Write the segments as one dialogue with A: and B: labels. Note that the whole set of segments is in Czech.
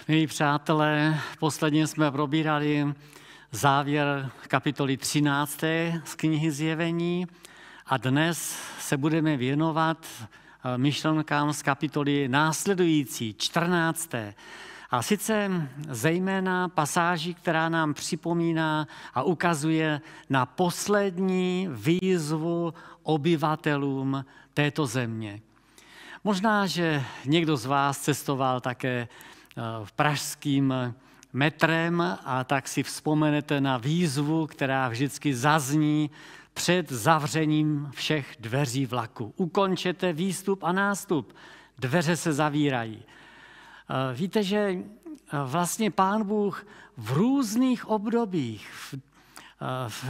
A: Milí přátelé, posledně jsme probírali závěr kapitoly 13. z knihy Zjevení a dnes se budeme věnovat myšlenkám z kapitoly následující, 14. A sice zejména pasáži, která nám připomíná a ukazuje na poslední výzvu obyvatelům této země. Možná, že někdo z vás cestoval také pražským metrem a tak si vzpomenete na výzvu, která vždycky zazní před zavřením všech dveří vlaku. Ukončete výstup a nástup, dveře se zavírají. Víte, že vlastně Pán Bůh v různých obdobích,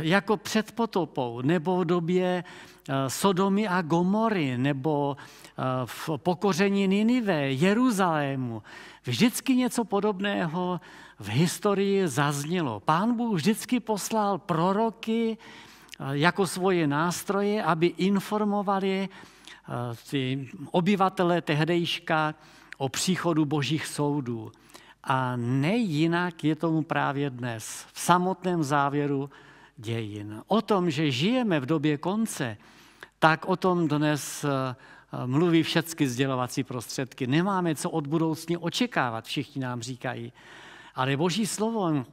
A: jako před potopou, nebo v době Sodomy a Gomory, nebo v pokoření Ninive, Jeruzalému, vždycky něco podobného v historii zaznělo. Pán Bůh vždycky poslal proroky jako svoje nástroje, aby informovali ty obyvatele tehdejška o příchodu božích soudů. A nejinak je tomu právě dnes, v samotném závěru dějin. O tom, že žijeme v době konce, tak o tom dnes mluví všechny sdělovací prostředky. Nemáme co od budoucna očekávat, všichni nám říkají. Ale Boží slovo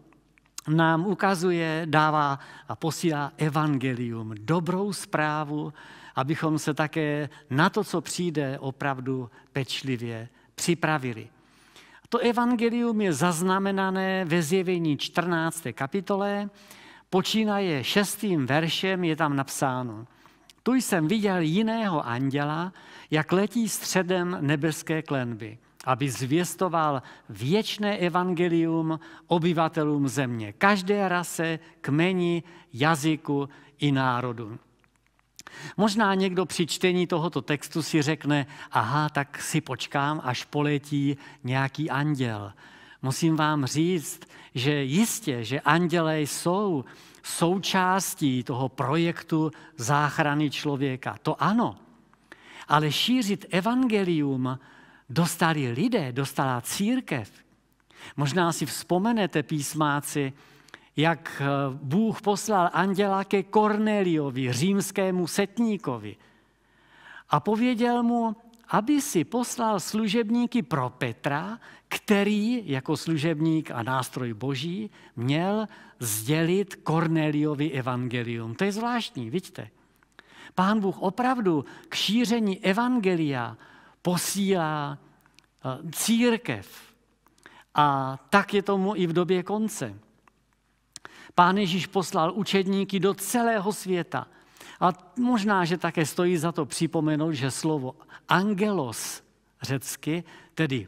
A: nám ukazuje, dává a posílá evangelium, dobrou zprávu, abychom se také na to, co přijde, opravdu pečlivě připravili. To evangelium je zaznamenané ve Zjevení 14. kapitole, počínaje 6. veršem, je tam napsáno: Tu jsem viděl jiného anděla, jak letí středem nebeské klenby, aby zvěstoval věčné evangelium obyvatelům země, každé rase, kmeni, jazyku i národu. Možná někdo při čtení tohoto textu si řekne, aha, tak si počkám, až poletí nějaký anděl. Musím vám říct, že jistě, že andělé jsou součástí toho projektu záchrany člověka. To ano, ale šířit evangelium dostali lidé, dostala církev. Možná si vzpomenete, písmáci, jak Bůh poslal anděla ke Korneliovi, římskému setníkovi, a pověděl mu, aby si poslal služebníky pro Petra, který jako služebník a nástroj boží měl sdělit Korneliovi evangelium. To je zvláštní, vidíte. Pán Bůh opravdu k šíření evangelia posílá církev. A tak je tomu i v době konce. Pán Ježíš poslal učedníky do celého světa. A možná, že také stojí za to připomenout, že slovo angelos řecky, tedy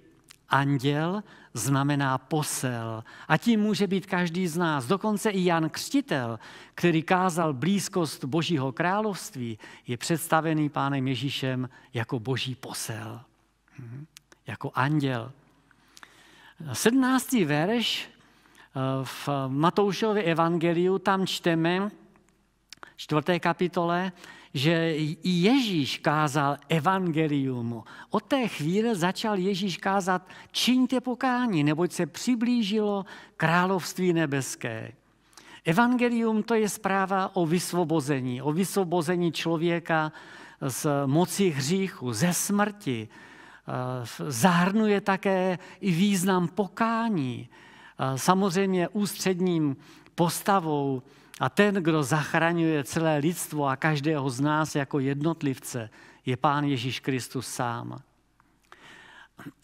A: anděl, znamená posel. A tím může být každý z nás. Dokonce i Jan Křtitel, který kázal blízkost Božího království, je představený Pánem Ježíšem jako boží posel. Jako anděl. 17. verš v Matoušově evangeliu, tam čteme, 4. kapitole, že i Ježíš kázal evangelium. Od té chvíle začal Ježíš kázat: čiňte pokání, neboť se přiblížilo království nebeské. Evangelium, to je zpráva o vysvobození člověka z moci hříchu, ze smrti. Zahrnuje také i význam pokání. Samozřejmě ústředním postavou a ten, kdo zachraňuje celé lidstvo a každého z nás jako jednotlivce, je Pán Ježíš Kristus sám.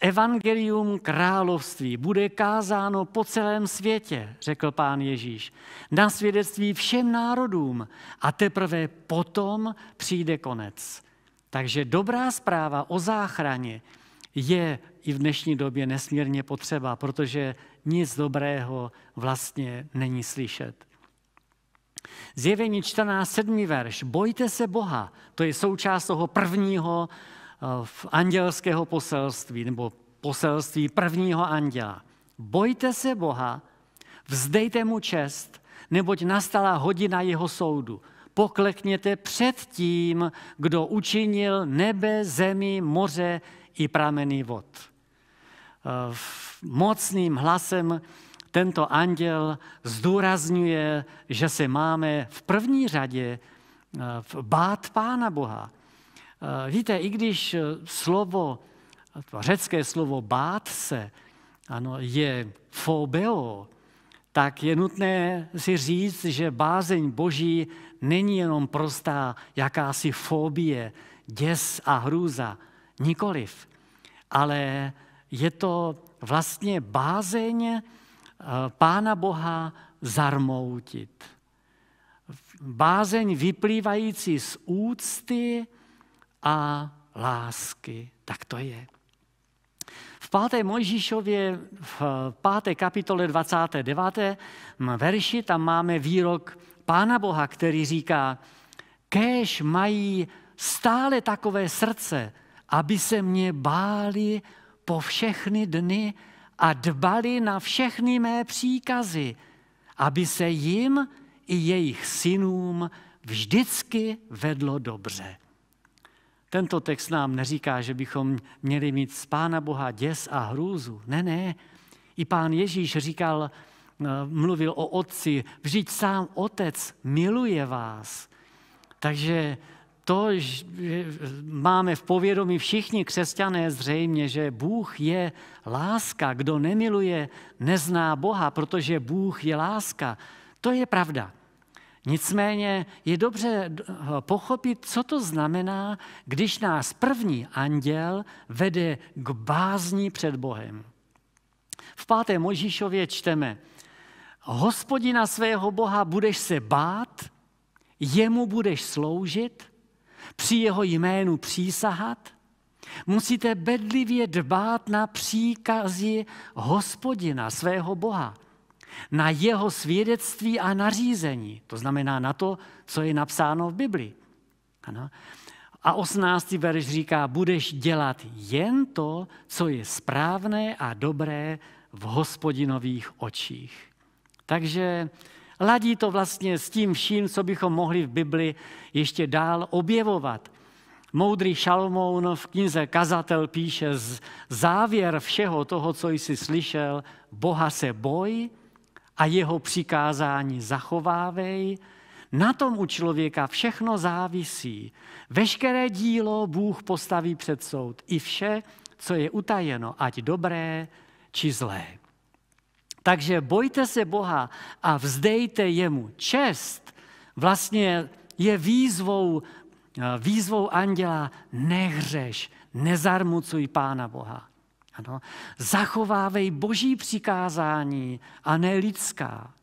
A: Evangelium království bude kázáno po celém světě, řekl Pán Ježíš, na svědectví všem národům a teprve potom přijde konec. Takže dobrá zpráva o záchraně je i v dnešní době nesmírně potřeba, protože nic dobrého vlastně není slyšet. Zjevení 14, 7. verš. Bojte se Boha. To je součást toho prvního andělského poselství, nebo poselství prvního anděla. Bojte se Boha, vzdejte mu čest, neboť nastala hodina jeho soudu. Poklekněte před tím, kdo učinil nebe, zemi, moře i prameny vod. mocným hlasem tento anděl zdůrazňuje, že se máme v první řadě bát Pána Boha. Víte, i když řecké slovo bát se, ano, je phobeo, tak je nutné si říct, že bázeň Boží není jenom prostá jakási fobie, děs a hrůza. Nikoliv. Ale je to vlastně bázeň Pána Boha zarmoutit. Bázeň vyplývající z úcty a lásky. Tak to je. V 5. Mojžíšově, v 5. kapitole 29. verši, tam máme výrok Pána Boha, který říká: kéž mají stále takové srdce, aby se mě báli po všechny dny a dbali na všechny mé příkazy, aby se jim i jejich synům vždycky vedlo dobře. Tento text nám neříká, že bychom měli mít z Pána Boha děs a hrůzu. Ne. I Pán Ježíš mluvil o Otci, vždyť sám Otec miluje vás. Takže to máme v povědomí všichni křesťané zřejmě, že Bůh je láska. Kdo nemiluje, nezná Boha, protože Bůh je láska. To je pravda. Nicméně je dobře pochopit, co to znamená, když nás první anděl vede k bázni před Bohem. V 5. Mojžíšově čteme: Hospodina svého Boha budeš se bát, jemu budeš sloužit, při jeho jménu přísahat. Musíte bedlivě dbát na příkazy Hospodina svého Boha, na jeho svědectví a nařízení. To znamená na to, co je napsáno v Bibli. Ano. A 18. verš říká: budeš dělat jen to, co je správné a dobré v Hospodinových očích. Takže ladí to vlastně s tím vším, co bychom mohli v Bibli ještě dál objevovat. Moudrý Šalomoun v knize Kazatel píše: závěr všeho toho, co jsi slyšel, Boha se boj a jeho přikázání zachovávej. Na tom u člověka všechno závisí. Veškeré dílo Bůh postaví před soud. I vše, co je utajeno, ať dobré či zlé. Takže bojte se Boha a vzdejte jemu čest. Vlastně je výzvou anděla: nehřeš, nezarmucuj Pána Boha. Ano. Zachovávej Boží přikázání a ne lidská.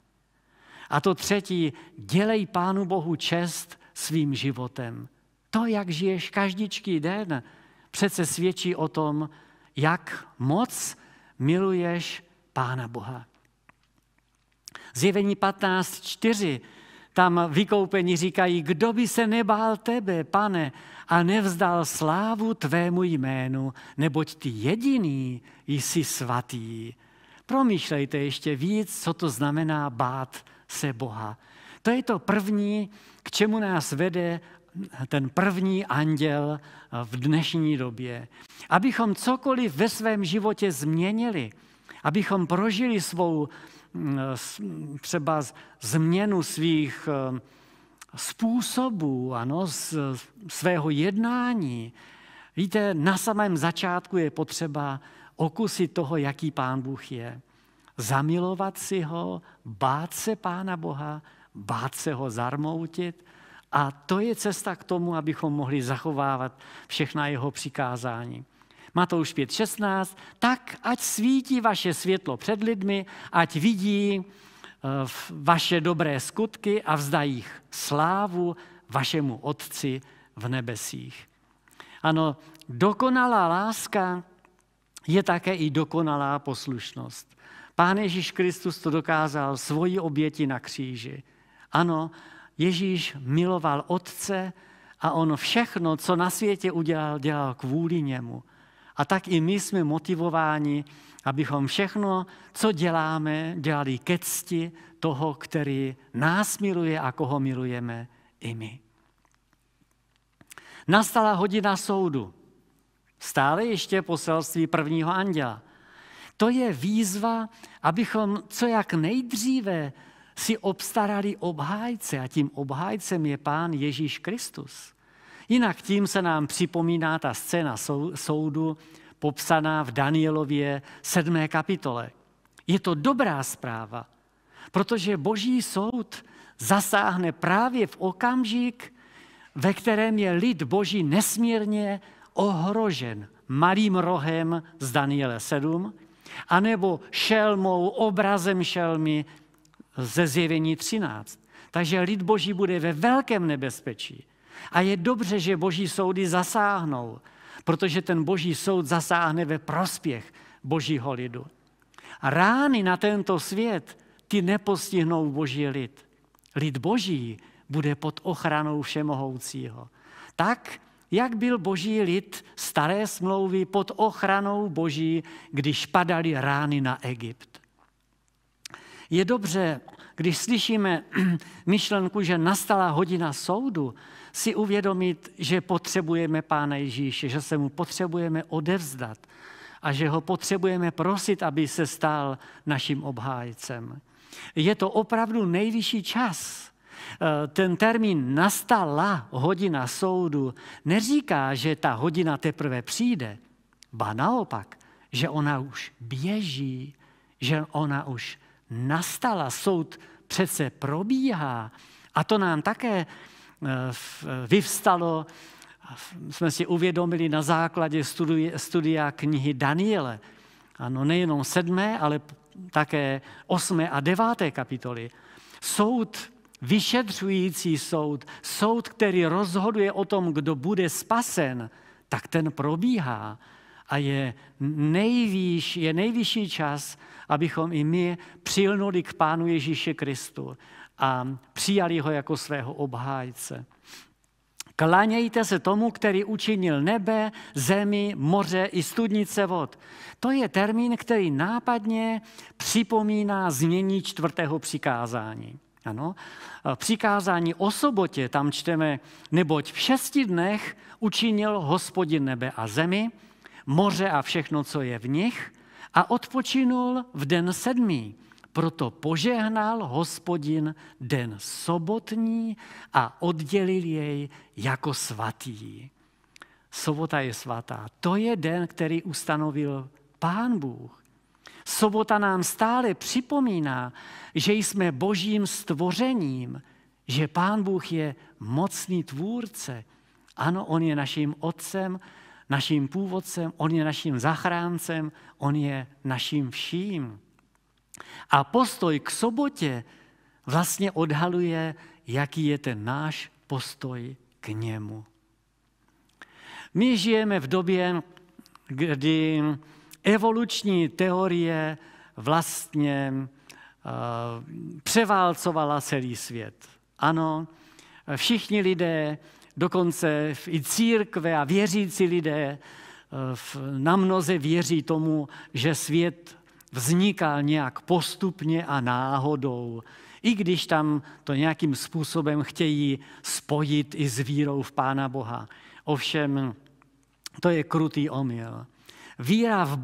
A: A to 3. dělej Pánu Bohu čest svým životem. To, jak žiješ každičký den, přece svědčí o tom, jak moc miluješ Pána Boha. Zjevení 15.4, tam vykoupení říkají: kdo by se nebál tebe, Pane, a nevzdal slávu tvému jménu, neboť ty jediný jsi svatý. Promýšlejte ještě víc, co to znamená bát se Boha. To je to první, k čemu nás vede ten první anděl v dnešní době. Abychom cokoliv ve svém životě změnili, abychom prožili svou třeba změnu svých způsobů, ano, svého jednání. Víte, na samém začátku je potřeba okusit toho, jaký Pán Bůh je. Zamilovat si ho, bát se Pána Boha, bát se ho zarmoutit. A to je cesta k tomu, abychom mohli zachovávat všechna jeho přikázání. Matouš 5.16, tak ať svítí vaše světlo před lidmi, ať vidí vaše dobré skutky a vzdají slávu vašemu Otci v nebesích. Ano, dokonalá láska je také i dokonalá poslušnost. Pán Ježíš Kristus to dokázal svojí oběti na kříži. Ano, Ježíš miloval Otce a on všechno, co na světě udělal, dělal kvůli němu. A tak i my jsme motivováni, abychom všechno, co děláme, dělali ke cti toho, který nás miluje a koho milujeme i my. Nastala hodina soudu. Stále ještě poselství prvního anděla. To je výzva, abychom co jak nejdříve si obstarali obhájce a tím obhájcem je Pán Ježíš Kristus. Jinak tím se nám připomíná ta scéna soudu popsaná v Danielově 7. kapitole. Je to dobrá zpráva, protože Boží soud zasáhne právě v okamžik, ve kterém je lid Boží nesmírně ohrožen malým rohem z Daniele 7, anebo šelmou, obrazem šelmy ze Zjevení 13. Takže lid Boží bude ve velkém nebezpečí. A je dobře, že Boží soudy zasáhnou, protože ten Boží soud zasáhne ve prospěch Božího lidu. A rány na tento svět, ty nepostihnou Boží lid. Lid Boží bude pod ochranou Všemohoucího. Tak, jak byl Boží lid staré smlouvy pod ochranou Boží, když padaly rány na Egypt. Je dobře, když slyšíme myšlenku, že nastala hodina soudu, si uvědomit, že potřebujeme Pána Ježíše, že se mu potřebujeme odevzdat a že ho potřebujeme prosit, aby se stal naším obhájcem. Je to opravdu nejvyšší čas. Ten termín nastala hodina soudu neříká, že ta hodina teprve přijde, ba naopak, že ona už běží, že ona už nastala. Soud přece probíhá a to nám také vyvstalo, jsme si uvědomili na základě studia knihy Daniele. Ano, nejenom 7., ale také 8. a 9. kapitoly. Soud, vyšetřující soud, soud, který rozhoduje o tom, kdo bude spasen, tak ten probíhá. A je nejvyšší čas, abychom i my přilnuli k Pánu Ježíši Kristu a přijali ho jako svého obhájce. Klanějte se tomu, který učinil nebe, zemi, moře i studnice vod. To je termín, který nápadně připomíná znění 4. přikázání. Ano, přikázání o sobotě, tam čteme, neboť v 6 dnech učinil Hospodin nebe a zemi, moře a všechno, co je v nich, a odpočinul v den 7. Proto požehnal Hospodin den sobotní a oddělil jej jako svatý. Sobota je svatá. To je den, který ustanovil Pán Bůh. Sobota nám stále připomíná, že jsme Božím stvořením, že Pán Bůh je mocný tvůrce. Ano, on je naším otcem, naším původcem, on je naším zachráncem, on je naším vším. A postoj k sobotě vlastně odhaluje, jaký je ten náš postoj k němu. My žijeme v době, kdy evoluční teorie vlastně převálcovala celý svět. Ano, všichni lidé, dokonce i církve a věřící lidé namnoze věří tomu, že svět vzniká nějak postupně a náhodou, i když tam to nějakým způsobem chtějí spojit i s vírou v Pána Boha. Ovšem, to je krutý omyl. Víra v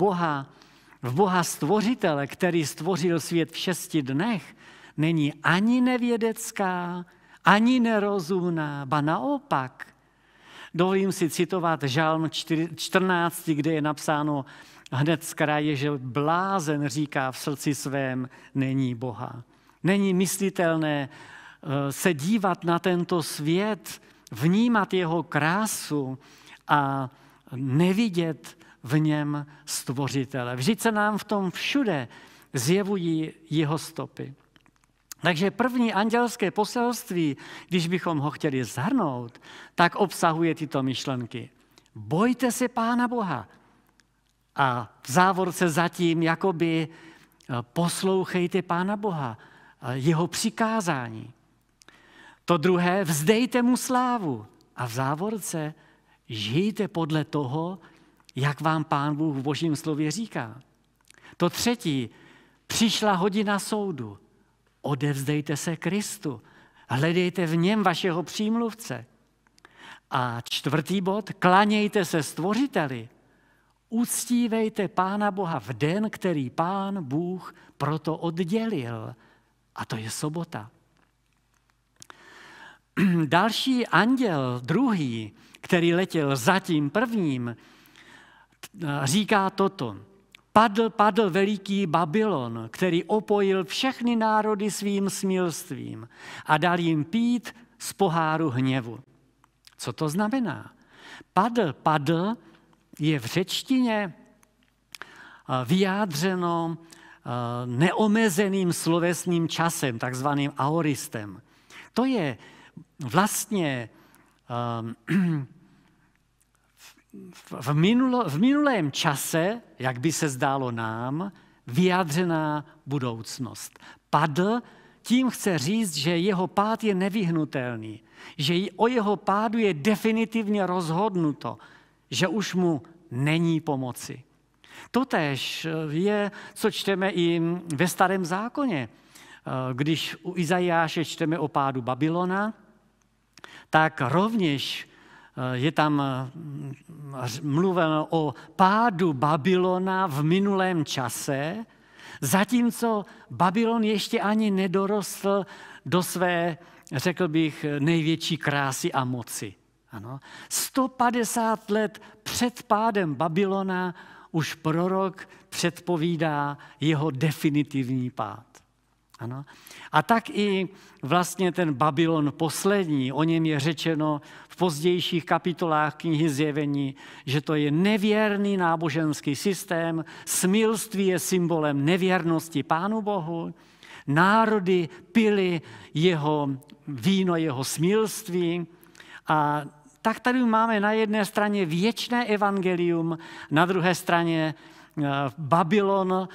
A: Boha stvořitele, který stvořil svět v 6 dnech, není ani nevědecká, ani nerozumná, ba naopak. Dovolím si citovat Žalm 14, kde je napsáno hned z kraje, že blázen říká v srdci svém, není Boha. Není myslitelné se dívat na tento svět, vnímat jeho krásu a nevidět v něm stvořitele. Vždyť se nám v tom všude zjevují jeho stopy. Takže první andělské poselství, když bychom ho chtěli shrnout, tak obsahuje tyto myšlenky. Bojte se Pána Boha. A v závorce zatím jakoby poslouchejte Pána Boha, jeho přikázání. To druhé, vzdejte mu slávu. A v závorce žijte podle toho, jak vám Pán Bůh v Božím slově říká. To třetí, přišla hodina soudu. Odevzdejte se Kristu. Hledejte v něm vašeho přímluvce. A čtvrtý bod, klanějte se stvořiteli. Uctívejte Pána Boha v den, který Pán Bůh proto oddělil. A to je sobota. Další anděl, druhý, který letěl za tím prvním, říká toto. Padl veliký Babylon, který opojil všechny národy svým smilstvím a dal jim pít z poháru hněvu. Co to znamená? Padl je v řečtině vyjádřeno neomezeným slovesným časem, takzvaným aoristem. To je vlastně v minulém čase, jak by se zdálo nám, vyjádřená budoucnost. Padl, tím chce říct, že jeho pád je nevyhnutelný, že o jeho pádu je definitivně rozhodnuto, že už mu není pomoci. Totéž je, co čteme i ve Starém zákoně. Když u Izajáše čteme o pádu Babylona, tak rovněž je tam mluveno o pádu Babylona v minulém čase, zatímco Babylon ještě ani nedorostl do své, řekl bych, největší krásy a moci. Ano. 150 let před pádem Babylona už prorok předpovídá jeho definitivní pád. Ano. A tak i vlastně ten Babylon poslední, o něm je řečeno v pozdějších kapitolách knihy Zjevení, že to je nevěrný náboženský systém, smilství je symbolem nevěrnosti Pánu Bohu, národy pili jeho víno, jeho smilství a tak tady máme na jedné straně věčné evangelium, na druhé straně Babylon,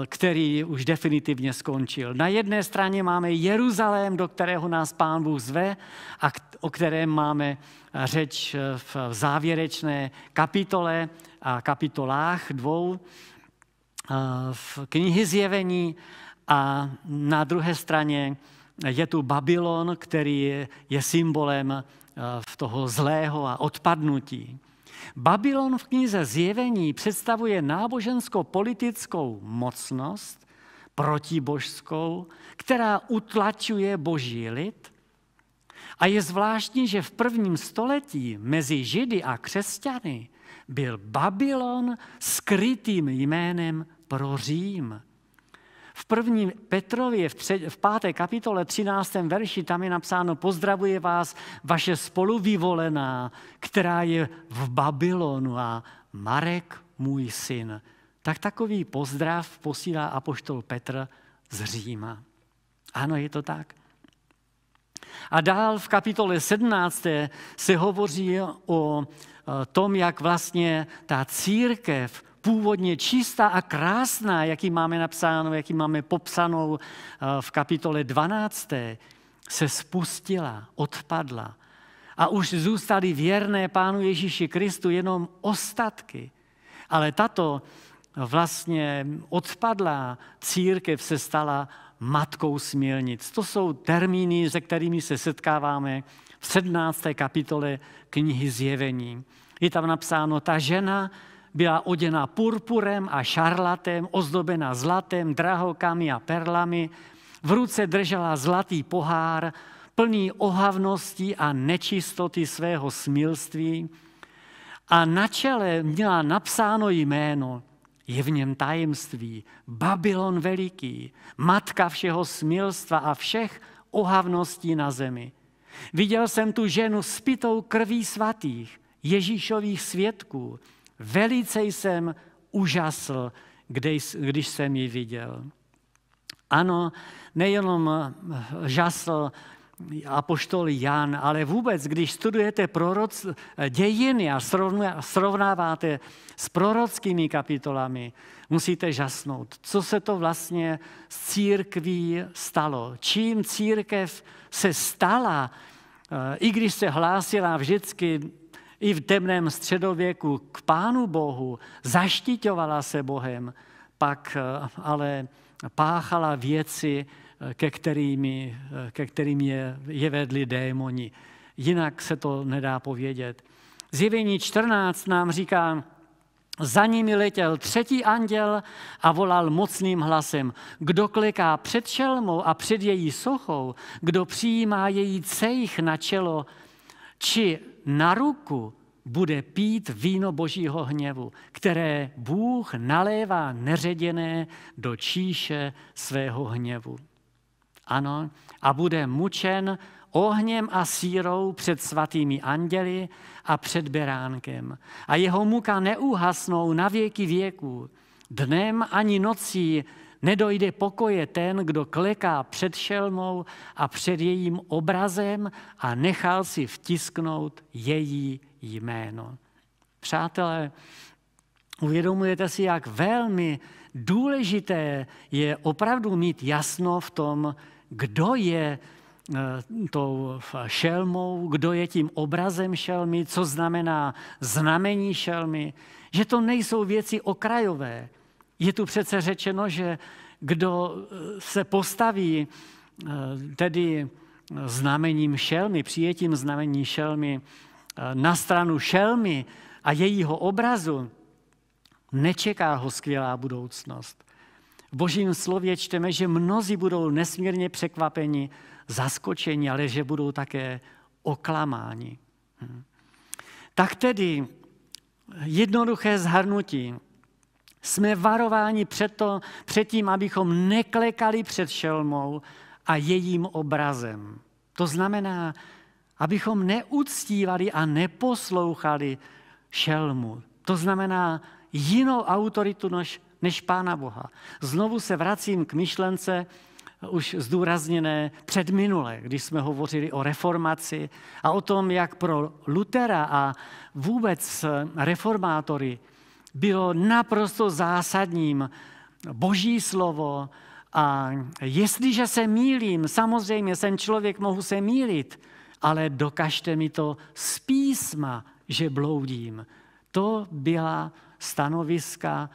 A: který už definitivně skončil. Na jedné straně máme Jeruzalém, do kterého nás Pán Bůh zve a o kterém máme řeč v závěrečné kapitole a kapitolách 2 v knihy Zjevení a na druhé straně je tu Babylon, který je symbolem toho zlého a odpadnutí. Babylon v knize Zjevení představuje nábožensko-politickou mocnost, protibožskou, která utlačuje boží lid. A je zvláštní, že v prvním století mezi Židy a křesťany byl Babylon skrytým jménem pro Řím. V první Petrově, v 5. kapitole 13. verši, tam je napsáno: pozdravuje vás vaše spoluvyvolená, která je v Babylonu a Marek, můj syn. Tak takový pozdrav posílá apoštol Petr z Říma. Ano, je to tak. A dál v kapitole 17. se hovoří o tom, jak vlastně ta církev původně čistá a krásná, jaký máme napsáno, jaký máme popsanou v kapitole 12. se spustila, odpadla. A už zůstaly věrné Pánu Ježíši Kristu jenom ostatky. Ale tato vlastně odpadlá církev se stala matkou smělnic. To jsou termíny, se kterými se setkáváme v 17. kapitole knihy Zjevení. Je tam napsáno: ta žena byla oděna purpurem a šarlatem, ozdobena zlatem, drahokami a perlami. V ruce držela zlatý pohár, plný ohavností a nečistoty svého smilství. A na čele měla napsáno jméno, je v něm tajemství, Babylon veliký, matka všeho smilstva a všech ohavností na zemi. Viděl jsem tu ženu spytou krví svatých, Ježíšových svědků. Velice jsem úžasl, když jsem ji viděl. Ano, nejenom žasl apoštol Jan, ale vůbec, když studujete dějiny a srovnáváte s prorockými kapitolami, musíte žasnout, co se to vlastně s církví stalo. Čím církev se stala, i když se hlásila vždycky i v temném středověku k Pánu Bohu, zaštiťovala se Bohem, pak ale páchala věci, ke kterým je vedli démoni. Jinak se to nedá povědět. Zjevení 14 nám říká, Za nimi letěl třetí anděl a volal mocným hlasem: kdo kleká před šelmou a před její sochou, kdo přijímá její cejch na čelo či na ruku, bude pít víno Božího hněvu, které Bůh nalévá neředěné do číše svého hněvu. Ano, a bude mučen ohněm a sírou před svatými anděli a před beránkem. A jeho muka neuhasnou na věky věků. Dnem ani nocí nedojde pokoje ten, kdo kleká před šelmou a před jejím obrazem a nechal si vtisknout její jméno. Přátelé, uvědomujete si, jak velmi důležité je opravdu mít jasno v tom, kdo je tou šelmou, kdo je tím obrazem šelmy, co znamená znamení šelmy, že to nejsou věci okrajové. Je tu přece řečeno, že kdo se postaví tedy znamením šelmy, přijetím znamení šelmy na stranu šelmy a jejího obrazu, nečeká ho skvělá budoucnost. V Božím slově čteme, že mnozí budou nesmírně překvapeni, zaskočeni, ale že budou také oklamáni. Tak tedy jednoduché shrnutí. Jsme varováni před tím, abychom neklekali před šelmou a jejím obrazem. To znamená, abychom neuctívali a neposlouchali šelmu. To znamená jinou autoritu než Pána Boha. Znovu se vracím k myšlence už zdůrazněné předminule, když jsme hovořili o reformaci a o tom, jak pro Lutera a vůbec reformátory bylo naprosto zásadním Boží slovo. A jestliže se mýlím, samozřejmě jsem člověk, mohu se mýlit, ale dokažte mi to z písma, že bloudím. To byla stanoviska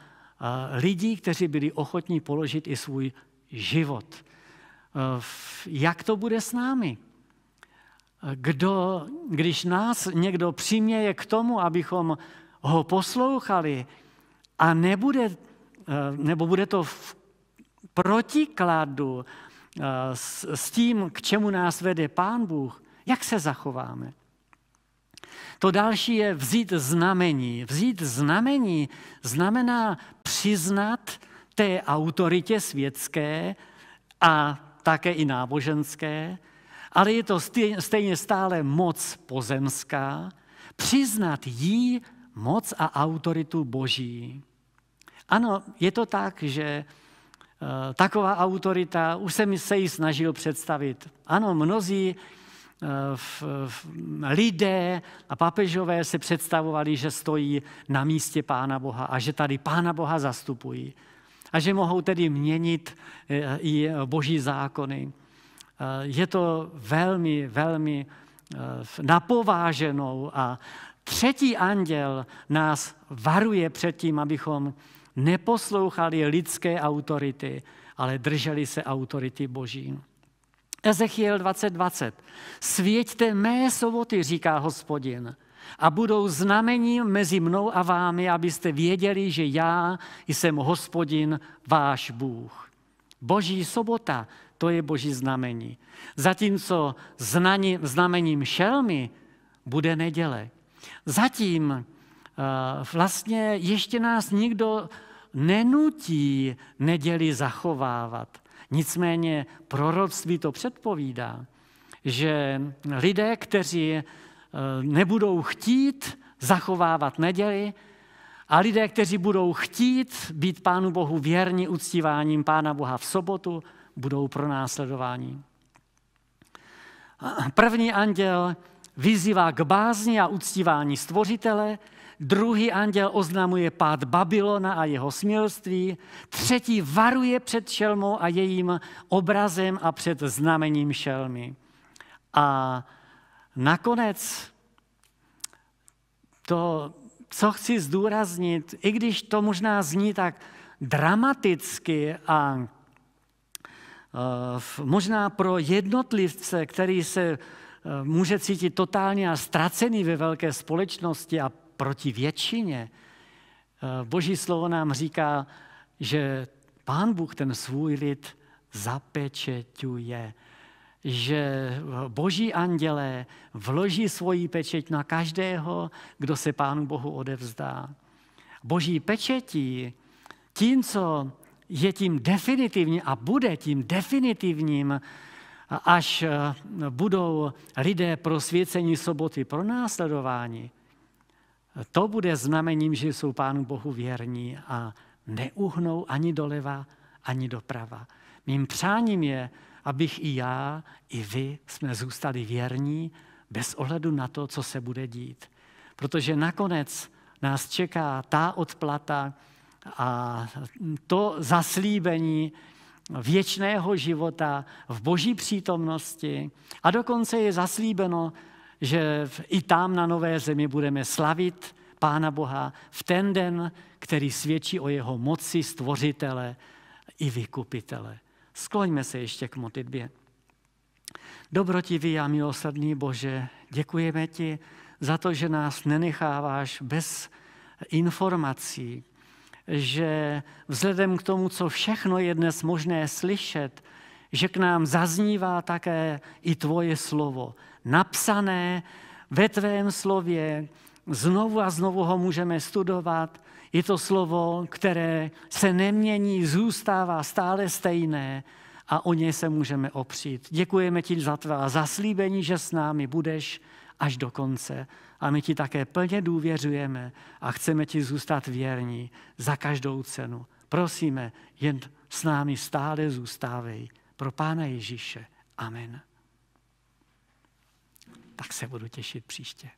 A: lidí, kteří byli ochotní položit i svůj život. Jak to bude s námi? Když nás někdo přiměje k tomu, abychom ho poslouchali a nebo bude to v protikladu s tím, k čemu nás vede Pán Bůh, jak se zachováme? To další je vzít znamení. Vzít znamení znamená přiznat té autoritě světské a také i náboženské, ale je to stejně stále moc pozemská, přiznat jí moc a autoritu Boží. Ano, je to tak, že taková autorita, už jsem se ji snažil představit. Ano, mnozí lidé a papežové se představovali, že stojí na místě Pána Boha a že tady Pána Boha zastupují. A že mohou tedy měnit i Boží zákony. Je to velmi, velmi napováženou a třetí anděl nás varuje před tím, abychom neposlouchali lidské autority, ale drželi se autority Boží. Ezechiel 20:20. Svěťte mé soboty, říká Hospodin, a budou znamením mezi mnou a vámi, abyste věděli, že já jsem Hospodin, váš Bůh. Boží sobota, to je Boží znamení. Zatímco znamením šelmy bude neděle. Zatím vlastně ještě nás nikdo nenutí neděli zachovávat. Nicméně proroctví to předpovídá, že lidé, kteří nebudou chtít zachovávat neděli a lidé, kteří budou chtít být Pánu Bohu věrní uctíváním Pána Boha v sobotu, budou pronásledováni. První anděl vyzývá k bázni a uctívání Stvořitele, druhý anděl oznamuje pád Babylona a jeho smilství, třetí varuje před šelmou a jejím obrazem a před znamením šelmy. A nakonec to, co chci zdůraznit, i když to možná zní tak dramaticky a možná pro jednotlivce, který se může cítit totálně a ztracený ve velké společnosti a proti většině, Boží slovo nám říká, že Pán Bůh ten svůj lid zapečeťuje, že boží andělé vloží svoji pečeť na každého, kdo se Pánu Bohu odevzdá. Boží pečetí, tím, co je tím definitivním a bude tím definitivním, až budou lidé prosvěcení soboty pronásledováni, to bude znamením, že jsou Pánu Bohu věrní a neuhnou ani doleva, ani doprava. Mým přáním je, abych i já, i vy jsme zůstali věrní bez ohledu na to, co se bude dít. Protože nakonec nás čeká ta odplata a to zaslíbení věčného života v boží přítomnosti. A dokonce je zaslíbeno, že i tam na Nové zemi budeme slavit Pána Boha v ten den, který svědčí o jeho moci stvořitele i vykupitele. Skloňme se ještě k modlitbě. Dobrotivý a milosrdný Bože, děkujeme ti za to, že nás nenecháváš bez informací, že vzhledem k tomu, co všechno je dnes možné slyšet, že k nám zaznívá také i tvoje slovo, napsané ve tvém slově, znovu a znovu ho můžeme studovat. Je to slovo, které se nemění, zůstává stále stejné a o něj se můžeme opřít. Děkujeme ti za tvá zaslíbení, že s námi budeš až do konce. A my ti také plně důvěřujeme a chceme ti zůstat věrní za každou cenu. Prosíme, jen s námi stále zůstávej. Pro Pána Ježíše. Amen. Tak se budu těšit příště.